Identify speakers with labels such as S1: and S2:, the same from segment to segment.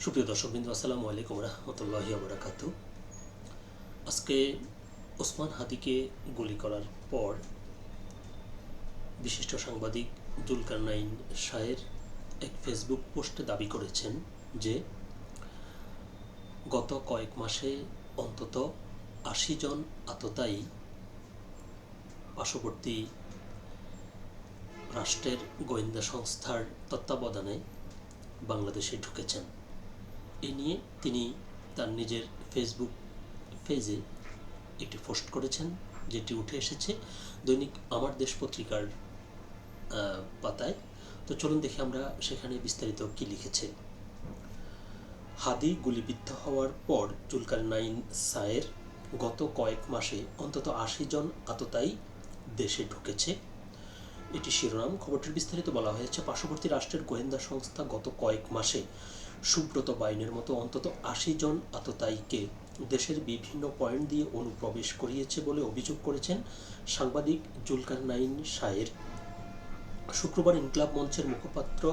S1: সুপ্রিয় দর্শকবৃন্দ, আসসালামু আলাইকুম রহমতুল্লাহি ওয়া বারাকাতুহু। আজকে ওসমান হাদিকে গুলি করার পর বিশিষ্ট সাংবাদিক জুলকারনাইন শাহের এক ফেসবুক পোস্টে দাবি করেছেন যে গত কয়েক মাসে অন্তত ৮০ জন আততায়ী পার্শ্ববর্তী রাষ্ট্রের গোয়েন্দা সংস্থার তত্ত্বাবধানে বাংলাদেশে ঢুকেছেন। এ নিয়ে তিনি তার নিজের ফেসবুক পেজে একটি পোস্ট করেছেন, যেটি উঠে এসেছে দৈনিক আমার দেশ পত্রিকার পাতায়। তো চলুন দেখি আমরা সেখানে বিস্তারিত কি লিখেছে। হাদি গুলিবিদ্ধ হওয়ার পর জুলকারনাইন শাহের গত কয়েক মাসে অন্তত ৮০ জন আততায়ী দেশে ঢুকেছে, এটি শিরোনাম। খবরটির বিস্তারিত বলা হয়েছে, পার্শ্ববর্তী রাষ্ট্রের গোয়েন্দা সংস্থা গত কয়েক মাসে সুব্রত বাইনের মতো অন্তত ৮০ জন আততায়ীকে দেশের বিভিন্ন পয়েন্ট দিয়ে অনুপ্রবেশ করিয়েছে বলে অভিযোগ করেছেন সাংবাদিক জুলকারনাইন শাহের। শুক্রবার ইনকিলাব মঞ্চের মুখপাত্র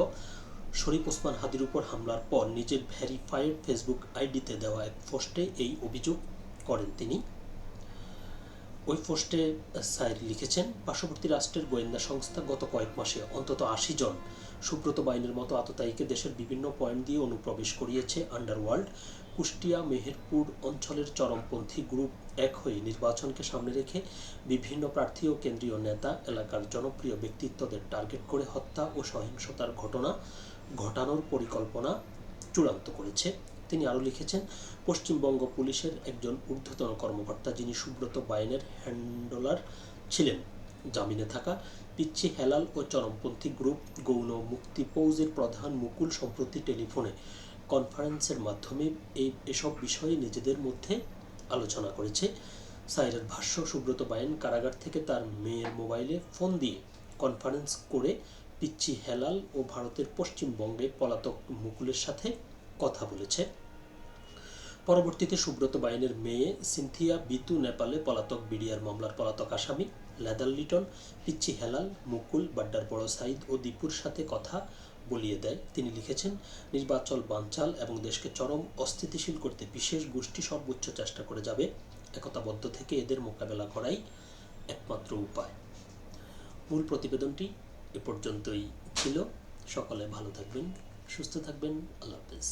S1: শরীফ ওসমান হাদির উপর হামলার পর নিজের ভেরিফাইড ফেসবুক আইডিতে দেওয়া এক পোস্টে এই অভিযোগ করেন তিনি। ওই পোস্টে শাহের লিখেছেন, পার্শ্ববর্তী রাষ্ট্রের গোয়েন্দা সংস্থা গত কয়েক মাসে অন্তত ৮০ জন সুব্রত বাইনের মতো আততায়ীকে দেশের বিভিন্ন পয়েন্ট দিয়ে অনুপ্রবেশ করিয়েছে। আন্ডারওয়ার্ল্ড কুষ্টিয়া মেহেরপুর অঞ্চলের চরমপন্থী গ্রুপ এক হয়ে নির্বাচনকে সামনে রেখে বিভিন্ন প্রার্থী ও কেন্দ্রীয় নেতা, এলাকার জনপ্রিয় ব্যক্তিত্বদের টার্গেট করে হত্যা ও সহিংসতার ঘটনা ঘটানোর পরিকল্পনা চূড়ান্ত করেছে। তিনি আরও লিখেছেন, পশ্চিমবঙ্গ পুলিশের একজন ঊর্ধ্বতন কর্মকর্তা, যিনি সুব্রত বাইনের হ্যান্ডলার ছিলেন, জামিনে থাকা পিচ্চি হেলাল ও চরমপন্থী গ্রুপ গৌণ মুক্তি ফৌজের প্রধান মুকুল সম্প্রতি টেলিফোনে কনফারেন্সের মাধ্যমে এসব বিষয়ে নিজেদের মধ্যে আলোচনা করেছে। শাহের ভাষ্য, সুব্রত বাইন কারাগার থেকে তার মেয়ের মোবাইলে ফোন দিয়ে কনফারেন্স করে পিচ্চি হেলাল ও ভারতের পশ্চিমবঙ্গে পলাতক মুকুলের সাথে কথা বলেছে। পরবর্তীতে সুব্রত বাইনের মেয়ে সিনথিয়া বিতু নেপালে পলাতক বিডিআর মামলার পলাতক আসামি লেদার লিটন, পিচ্চি হেলাল, মুকুল, বাড্ডার বড় সাইদ ও দীপুর সাথে কথা বলিয়ে দেয়। তিনি লিখেছেন, নির্বাচন বানচাল এবং দেশকে চরম অস্থিতিশীল করতে বিশেষ গোষ্ঠী সর্বোচ্চ চেষ্টা করে যাবে। একতাবদ্ধ থেকে এদের মোকাবেলা করাই একমাত্র উপায়। মূল প্রতিবেদনটি এ পর্যন্তই ছিল। সকলে ভালো থাকবেন, সুস্থ থাকবেন। আল্লাহ হাফেজ।